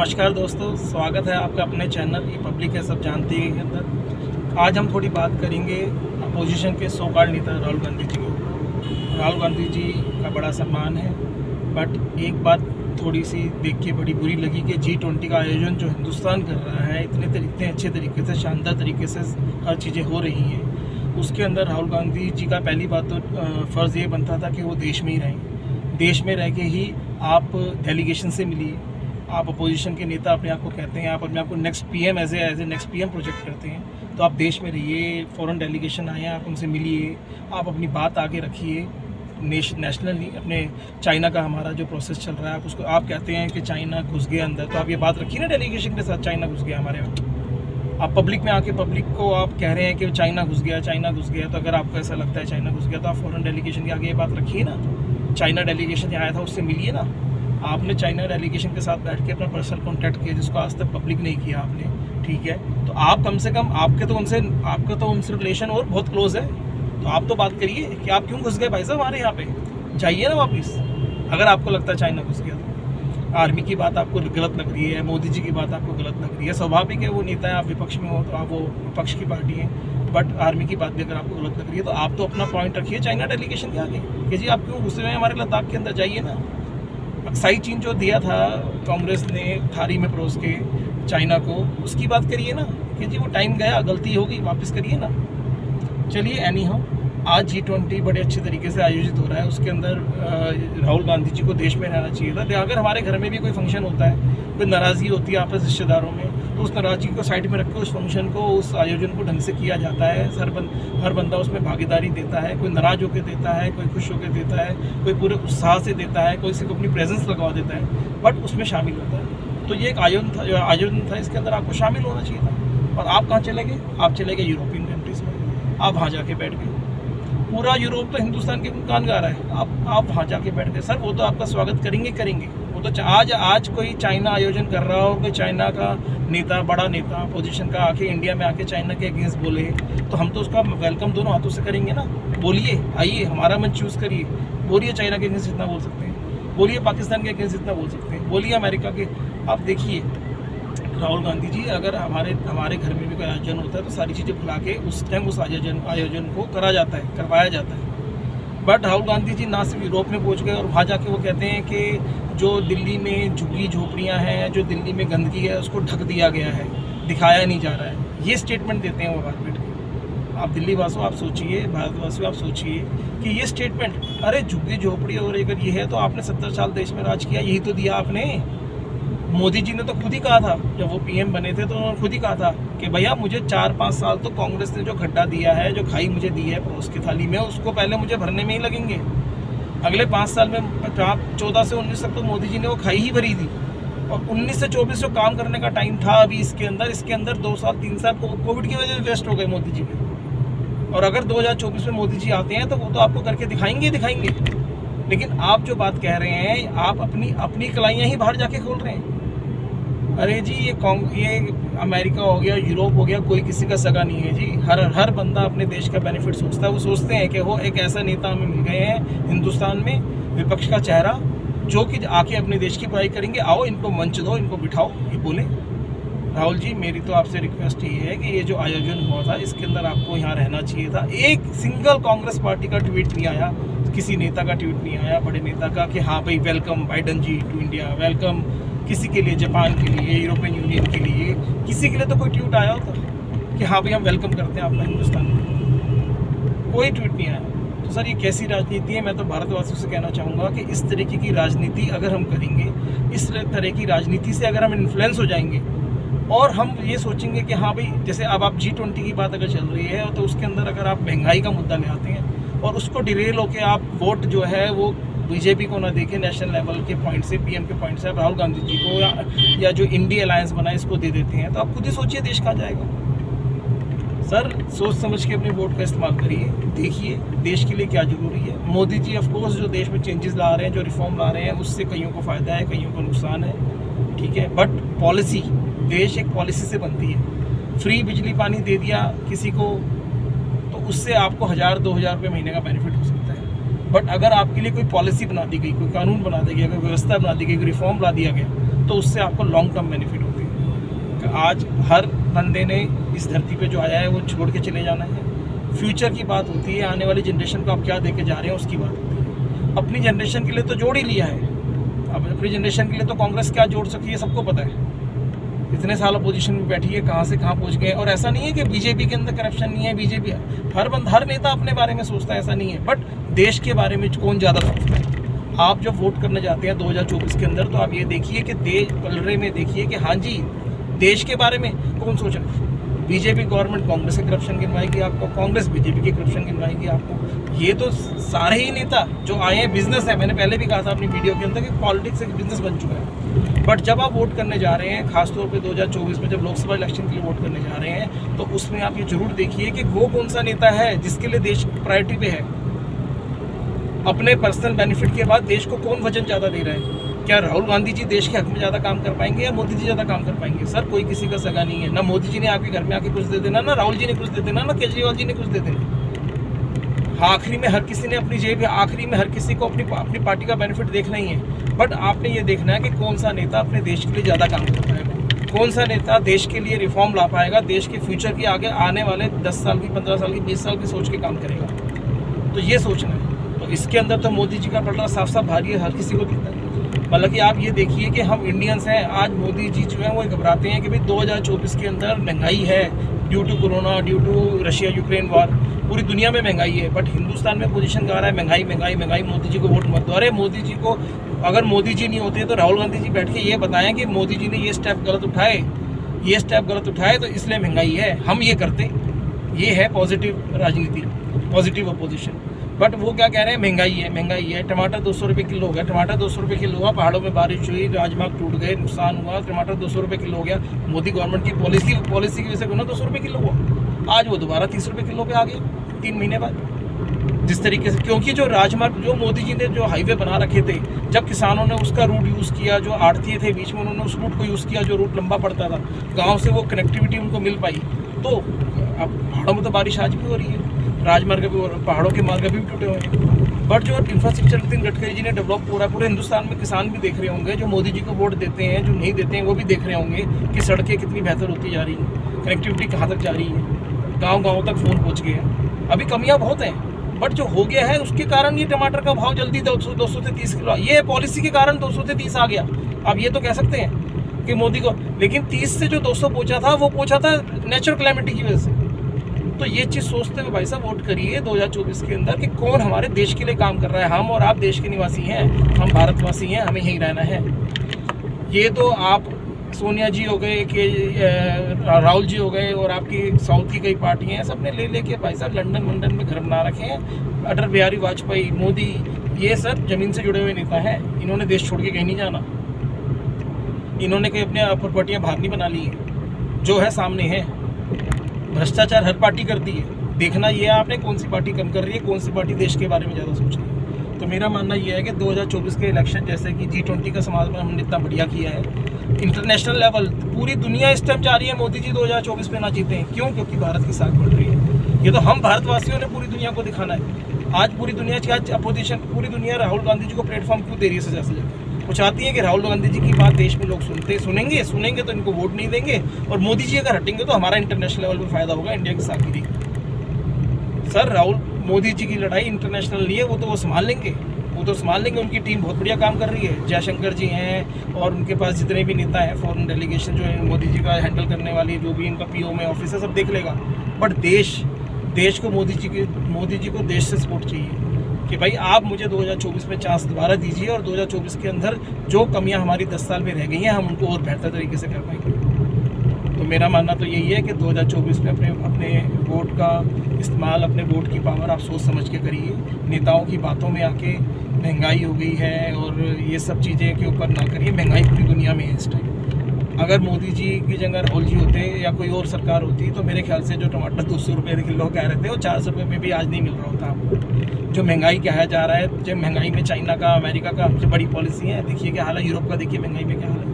नमस्कार दोस्तों, स्वागत है आपका अपने चैनल ये पब्लिक है सब जानती है के अंदर। आज हम थोड़ी बात करेंगे अपोजिशन के सो कॉल्ड नेता राहुल गांधी जी के ऊपर। राहुल गांधी जी का बड़ा सम्मान है, बट एक बात थोड़ी सी देख के बड़ी बुरी लगी कि G20 का आयोजन जो हिंदुस्तान कर रहा है इतने अच्छे तरीके से, शानदार तरीके से हर चीज़ें हो रही हैं, उसके अंदर राहुल गांधी जी का पहली बात तो फ़र्ज़ ये बनता था कि वो देश में ही रहें। देश में रह के ही आप डेलीगेशन से मिलिए। आप अपोजिशन के नेता अपने आप को कहते हैं, आप अपने आप को next PM as a next PM project करते हैं, तो आप देश में रहिए। फॉरेन डेलीगेशन आए हैं, आप उनसे मिलिए, आप अपनी बात आगे रखिए। नेशनल नहीं, अपने चाइना का हमारा जो प्रोसेस चल रहा है, आप उसको आप कहते हैं कि चाइना घुस गया अंदर, तो आप ये बात रखिए ना डेलीगेशन के साथ, चाइना घुस गया हमारे में। आप पब्लिक में आके पब्लिक को आप कह रहे हैं कि चाइना घुस गया, तो अगर आपको ऐसा लगता है चाइना घुस गया, तो आप फॉरेन डेलीगेशन के आगे ये बात रखिए ना। चाइना डेलीगेशन जो आया था उससे मिलिए ना। आपने चाइना डेलीगेशन के साथ बैठ के अपना पर्सनल कॉन्टैक्ट किया, जिसको आज तक पब्लिक नहीं किया आपने, ठीक है। तो आप कम से कम आपका तो उनसे रिलेशन और बहुत क्लोज है, तो आप तो बात करिए कि आप क्यों घुस गए भाई साहब हमारे यहाँ पे। जाइए ना वापस, अगर आपको लगता है चाइना घुस गया तो। आर्मी की बात आपको गलत लग रही है, मोदी जी की बात आपको गलत लग रही है, स्वाभाविक है, वो नेता है, आप विपक्ष में हो तो आप वो विपक्ष की पार्टी है, बट आर्मी की बात भी अगर आपको गलत लग रही है तो आप तो अपना पॉइंट रखिए चाइना डेलीगेशन के आगे कि जी आप क्यों घुसे हुए हैं हमारे लद्दाख के अंदर। जाइए ना। अक्साई चीन जो दिया था कांग्रेस ने थाली में परोस के चाइना को, उसकी बात करिए ना कि जी वो टाइम गया, गलती होगी, वापस करिए ना। चलिए एनी हाउ, आज G20 बड़े अच्छे तरीके से आयोजित हो रहा है। उसके अंदर राहुल गांधी जी को देश में रहना चाहिए था। अगर हमारे घर में भी कोई फंक्शन होता है, कोई नाराज़गी होती है आपस रिश्तेदारों में, तो उस नाराज़गी को साइड में रख के उस फंक्शन को, उस आयोजन को ढंग से किया जाता है। हर बंदा उसमें भागीदारी देता है, कोई नाराज़ होकर देता है, कोई खुश होकर देता है, कोई पूरे उत्साह से देता है, कोई सिर्फ अपनी प्रेजेंस लगवा देता है, बट उसमें शामिल होता है। तो ये एक आयोजन था, इसके अंदर आपको शामिल होना चाहिए था। और आप कहाँ चले गए? आप चले गए यूरोपियन कंट्रीज़ में, आप वहाँ जाके बैठ गए। पूरा यूरोप तो हिंदुस्तान के गुणगान गा रहा है, आप वहाँ जाके बैठ गए। सर वो तो आपका स्वागत करेंगे। वो तो आज कोई चाइना आयोजन कर रहा हो, कोई चाइना का नेता, बड़ा नेता अपोजिशन का आके इंडिया में आके चाइना के अगेंस्ट बोले, तो हम तो उसका वेलकम दोनों हाथों से करेंगे ना। बोलिए, आइए हमारा मंच चूज़ करिए, बोलिए चाइना के अगेंस्ट जितना बोल सकते हैं, बोलिए पाकिस्तान के अगेंस्ट जितना बोल सकते हैं, बोलिए अमेरिका के। आप देखिए राहुल गांधी जी, अगर हमारे घर में भी कोई आयोजन होता है तो सारी चीज़ें भुला के उस टाइम उस आयोजन को करवाया जाता है। बट राहुल गांधी जी ना सिर्फ यूरोप में पहुंच गए और वहाँ जाके वो कहते हैं कि जो दिल्ली में झुग्गी झोपड़ियाँ हैं, जो दिल्ली में गंदगी है, उसको ढक दिया गया है, दिखाया नहीं जा रहा है। ये स्टेटमेंट देते हैं वो बात बैठ के। आप दिल्ली वासियों आप सोचिए, भारतवासियों आप सोचिए कि ये स्टेटमेंट, अरे झुग्गी झोपड़ी और अगर ये है तो आपने 70 साल देश में राज किया, यही तो दिया आपने। मोदी जी ने तो खुद ही कहा था, जब वो पीएम बने थे तो उन्होंने खुद ही कहा था कि भैया मुझे 4-5 साल तो कांग्रेस ने जो खड्डा दिया है, जो खाई मुझे दी है परोस की थाली में, उसको पहले मुझे भरने में ही लगेंगे। अगले 5 साल में 14 से 19 तक तो मोदी जी ने वो खाई ही भरी थी, और 19 से 24 जो काम करने का टाइम था अभी इसके अंदर 2 साल 3 साल कोविड की वजह से वेस्ट हो गए मोदी जी के। और अगर 2024 में मोदी जी आते हैं तो वो तो आपको करके दिखाएंगे। लेकिन आप जो बात कह रहे हैं, आप अपनी कलाइयाँ ही बाहर जाके खोल रहे हैं। अरे जी ये अमेरिका हो गया, यूरोप हो गया, कोई किसी का सगा नहीं है जी। हर बंदा अपने देश का बेनिफिट सोचता है। वो सोचते हैं कि वो एक ऐसा नेता हमें मिल गए हैं हिंदुस्तान में, विपक्ष का चेहरा, जो कि आके अपने देश की पढ़ाई करेंगे। आओ इनको मंच दो, इनको बिठाओ, ये बोले। राहुल जी मेरी तो आपसे रिक्वेस्ट ये है कि ये जो आयोजन हुआ था इसके अंदर आपको यहाँ रहना चाहिए था। एक सिंगल कांग्रेस पार्टी का ट्वीट नहीं आया, किसी नेता का ट्वीट नहीं आया, बड़े नेता का, कि हाँ भाई welcome Biden ji to India, welcome किसी के लिए, जापान के लिए, यूरोपियन यूनियन के लिए, किसी के लिए तो कोई ट्वीट आया होता कि हाँ भाई हम वेलकम करते हैं आपका हिंदुस्तान में। कोई ट्वीट नहीं आया। तो सर ये कैसी राजनीति है? मैं तो भारतवासियों से कहना चाहूँगा कि इस तरीके की राजनीति अगर हम करेंगे, इस तरह की राजनीति से अगर हम इन्फ्लुएंस हो जाएंगे और हम ये सोचेंगे कि हाँ भाई, जैसे अब आप G20 की बात अगर चल रही है तो उसके अंदर अगर आप महंगाई का मुद्दा ले आते हैं और उसको डिरेल होकर आप वोट जो है वो बीजेपी को ना देके नेशनल लेवल के पॉइंट से, पीएम के पॉइंट से आप राहुल गांधी जी को या जो इंडिया अलायंस बना इसको दे देते हैं, तो आप खुद ही सोचिए देश कहाँ जाएगा। सर सोच समझ के अपने वोट का इस्तेमाल करिए, देखिए देश के लिए क्या जरूरी है। मोदी जी ऑफकोर्स जो देश में चेंजेस ला रहे हैं, जो रिफॉर्म ला रहे हैं, उससे कईयों को फ़ायदा है, कईयों को नुकसान है, ठीक है। बट पॉलिसी, देश एक पॉलिसी से बनती है। फ्री बिजली पानी दे दिया किसी को तो उससे आपको 1000-2000 रुपये महीने का बेनिफिट हो सकता है। बट अगर आपके लिए कोई पॉलिसी बना दी गई, कोई कानून बना दिया गया, कोई व्यवस्था बना दी गई, कोई रिफॉर्म ला दिया गया, तो उससे आपको लॉन्ग टर्म बेनिफिट होती है। आज हर बंदे ने इस धरती पे जो आया है वो छोड़ के चले जाना है। फ्यूचर की बात होती है, आने वाली जनरेशन को आप क्या दे के जा रहे हैं उसकी बात होती है। अपनी जनरेशन के लिए तो जोड़ ही लिया है, अब अपनी जनरेशन के लिए तो कांग्रेस क्या जोड़ सकी है सबको पता है। इतने साल अपोजिशन में बैठी है, कहाँ से कहाँ पहुँच गए। और ऐसा नहीं है कि बीजेपी के अंदर करप्शन नहीं है, बीजेपी हर नेता अपने बारे में सोचता है, ऐसा नहीं है। बट देश के बारे में कौन ज़्यादा सोचता है? आप जब वोट करने जाते हैं 2024 के अंदर, तो आप ये देखिए कि देश पलड़े में देखिए कि हाँ जी, देश के बारे में कौन सोच रहा है। बीजेपी गवर्नमेंट कांग्रेस के करप्शन गिनवाएगी आपको, कांग्रेस बीजेपी के करप्शन गिनवाएगी आपको। ये तो सारे ही नेता जो आए हैं बिजनेस है। मैंने पहले भी कहा था अपनी वीडियो के अंदर कि पॉलिटिक्स एक बिजनेस बन चुका है। बट जब आप वोट करने जा रहे हैं, खासतौर पे 2024 में जब लोकसभा इलेक्शन के लिए वोट करने जा रहे हैं, तो उसमें आप ये जरूर देखिए कि वो कौन सा नेता है जिसके लिए देश प्रायोरिटी पे है। अपने पर्सनल बेनिफिट के बाद देश को कौन वजन ज़्यादा दे रहा है? क्या राहुल गांधी जी देश के हक में ज़्यादा काम कर पाएंगे या मोदी जी ज़्यादा काम कर पाएंगे? सर, कोई किसी का सगा नहीं है। ना मोदी जी ने आपके घर में आके कुछ दे देना, ना राहुल जी ने कुछ दे देना, ना केजरीवाल जी ने कुछ दे देना। आखिरी में हर किसी ने अपनी जेब, आखिरी में हर किसी को अपनी पार्टी का बेनिफिट देखना ही है। बट आपने ये देखना है कि कौन सा नेता अपने देश के लिए ज़्यादा काम कर पाएगा, कौन सा नेता देश के लिए रिफॉर्म ला पाएगा, देश के फ्यूचर की आगे आने वाले 10 साल की, 15 साल की, 20 साल की सोच के काम करेगा। तो ये सोचना है। तो इसके अंदर तो मोदी जी का पलड़ा साफ साफ भारी है, हर किसी को दिखता है। मतलब कि आप ये देखिए कि हम इंडियंस हैं, आज मोदी जी जो है वो घबराते हैं कि भाई 2024 के अंदर महंगाई है due to corona, due to Russia Ukraine war, पूरी दुनिया में महंगाई है। बट हिंदुस्तान में पोजीशन कह रहा है महंगाई महंगाई महंगाई, मोदी जी को वोट मत दो। अरे मोदी जी को, अगर मोदी जी नहीं होते तो राहुल गांधी जी बैठ के ये बताएं कि मोदी जी ने ये स्टेप गलत उठाए, तो इसलिए महंगाई है, हम ये करते। ये है पॉजिटिव राजनीति, पॉजिटिव अपोजिशन। बट वो क्या कह रहे हैं, महंगाई है। टमाटर 200 रुपये किलो हो गया, टमाटर 200 रुपये किलो हुआ, पहाड़ों में बारिश हुई, राजमार्ग टूट गए, नुकसान हुआ, टमाटर 200 रुपये किलो हो गया। मोदी गवर्नमेंट की पॉलिसी की वजह से 200 रुपये किलो हुआ। आज वो दोबारा 30 रुपये किलो पे आ गया 3 महीने बाद। जिस तरीके से, क्योंकि जो राजमार्ग, जो मोदी जी ने जो हाईवे बना रखे थे, जब किसानों ने उसका रूट यूज़ किया, जो आड़ती थे बीच में, उन्होंने उस रूट को यूज़ किया, जो रूट लंबा पड़ता था, गाँव से वो कनेक्टिविटी उनको मिल पाई। तो अब पहाड़ों में तो बारिश आज भी हो रही है, राजमार्ग भी, पहाड़ों के मार्ग भी टूटे हुए हैं। बट जो इंफ्रास्ट्रक्चर नितिन गडकरी जी ने डेवलप हो रहा है, पूरे हिंदुस्तान में किसान भी देख रहे होंगे, जो मोदी जी को वोट देते हैं, जो नहीं देते हैं, वो भी देख रहे होंगे कि सड़कें कितनी बेहतर होती जा रही हैं, कनेक्टिविटी कहाँ तक जा रही है, गाँव तक फ़ोन पहुँच गए हैं। अभी कमियाँ बहुत हैं, बट जो हो गया है उसके कारण ये टमाटर का भाव जल्दी 200 से 30 किलो, ये पॉलिसी के कारण 200 से 30 आ गया। आप ये तो कह सकते हैं कि मोदी को, लेकिन 30 से जो 200 पहुँचा था, वो पहुँचा था नेचुरल क्लैमिटी की वजह से। तो ये चीज़ सोचते हुए भाई साहब वोट करिए 2024 के अंदर कि कौन हमारे देश के लिए काम कर रहा है। हम और आप देश के निवासी हैं, हम भारतवासी हैं, हमें यहीं रहना है। ये तो आप सोनिया जी हो गए, कि राहुल जी हो गए, और आपकी साउथ की कई पार्टियां हैं, सबने ले लेके भाई साहब लंदन में घर बना रखे हैं। अटल बिहारी वाजपेयी, मोदी, ये सब ज़मीन से जुड़े हुए नेता हैं। इन्होंने देश छोड़ के कहीं नहीं जाना, इन्होंने कहीं अपने प्रॉपर्टियाँ बाहर नहीं बना ली हैं, जो है सामने है। भ्रष्टाचार हर पार्टी करती है, देखना ये आपने कौन सी पार्टी कम कर रही है, कौन सी पार्टी देश के बारे में ज़्यादा सोच रही है। तो मेरा मानना ये है कि 2024 के इलेक्शन, जैसे कि G20 का समागम हमने इतना बढ़िया किया है, इंटरनेशनल लेवल पूरी दुनिया इस टाइम चाह रही है मोदी जी 2024 में ना जीते हैं। क्यों? क्योंकि भारत की साख बढ़ रही है। ये तो हम भारतवासियों ने पूरी दुनिया को दिखाना है। आज पूरी दुनिया की, आज अपोजिशन, पूरी दुनिया राहुल गांधी जी को प्लेटफॉर्म क्यों दे रही है सजा सजा? वो चाहती है कि राहुल गांधी जी की बात देश में लोग सुनेंगे तो इनको वोट नहीं देंगे, और मोदी जी अगर हटेंगे तो हमारा इंटरनेशनल लेवल पर फायदा होगा, इंडिया की साख गिरेगी। सर, मोदी जी की लड़ाई इंटरनेशनल नहीं है, वो संभाल लेंगे, उनकी टीम बहुत बढ़िया काम कर रही है। जयशंकर जी हैं, और उनके पास जितने भी नेता हैं, फॉरेन डेलीगेशन जो है मोदी जी का हैंडल करने वाली, जो भी इनका PO में ऑफिस है, सब देख लेगा। बट देश को मोदी जी को देश से सपोर्ट चाहिए कि भाई आप मुझे 2024 में चांस दोबारा दीजिए, और 2024 के अंदर जो कमियां हमारी 10 साल में रह गई हैं, हम उनको और बेहतर तरीके से कर पाएंगे। तो मेरा मानना तो यही है कि 2024 में अपने वोट का इस्तेमाल, अपने वोट की पावर आप सोच समझ के करिए। नेताओं की बातों में आके महंगाई हो गई है और ये सब चीज़ें के ऊपर ना करिए। महंगाई पूरी दुनिया में है इस टाइम। अगर मोदी जी की जगह राहुल जी होते या कोई और सरकार होती, तो मेरे ख्याल से जो टमाटर 200 रुपये किलो कह रहे थे, वो 400 रुपये में भी आज नहीं मिल रहा होता आपको। जो महंगाई कहा जा रहा है, जब महंगाई में चाइना का, अमेरिका का सबसे बड़ी पॉलिसी है। देखिए क्या हाल है, यूरोप का देखिए महंगाई में क्या हाल है।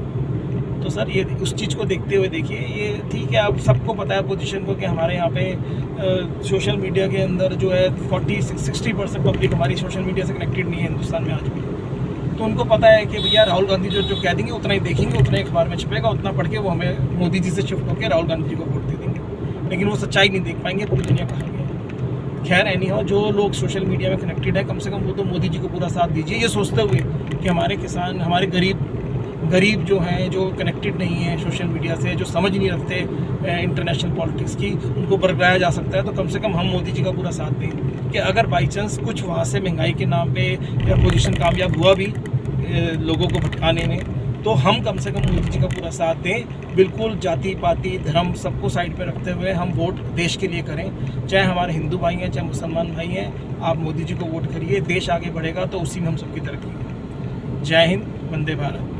तो सर, ये उस चीज़ को देखते हुए देखिए, ये ठीक है, आप सबको पता है पोजीशन को कि हमारे यहाँ पे सोशल मीडिया के अंदर जो है 40-60% पब्लिक हमारी सोशल मीडिया से कनेक्टेड नहीं है हिंदुस्तान में आज भी। तो उनको पता है कि भैया राहुल गांधी जो कह देंगे उतना ही देखेंगे, उतना ही अखबार में छपेगा, उतना पढ़ के वो हमें मोदी जी से शिफ्ट होकर राहुल गांधी जी को वोट दे देंगे, लेकिन वो सच्चाई नहीं देख पाएंगे, पूरी दुनिया कहा गया। खैर एनी हो, जो लोग सोशल मीडिया में कनेक्टेड है कम से कम वो तो मोदी जी को पूरा साथ दीजिए, ये सोचते हुए कि हमारे किसान, हमारे गरीब जो हैं, जो कनेक्टेड नहीं है सोशल मीडिया से, जो समझ नहीं रखते इंटरनेशनल पॉलिटिक्स की, उनको बरगलाया जा सकता है। तो कम से कम हम मोदी जी का पूरा साथ दें कि अगर बाई चांस कुछ वहाँ से महंगाई के नाम पे या पोजीशन कामयाब हुआ भी लोगों को भटकाने में, तो हम कम से कम मोदी जी का पूरा साथ दें। बिल्कुल जाति पाति धर्म सबको साइड पे रखते हुए हम वोट देश के लिए करें, चाहे हमारे हिंदू भाई हैं चाहे मुसलमान भाई हैं, आप मोदी जी को वोट करिए, देश आगे बढ़ेगा तो उसी में हम सबकी तरक्की है। जय हिंद, वंदे भारत।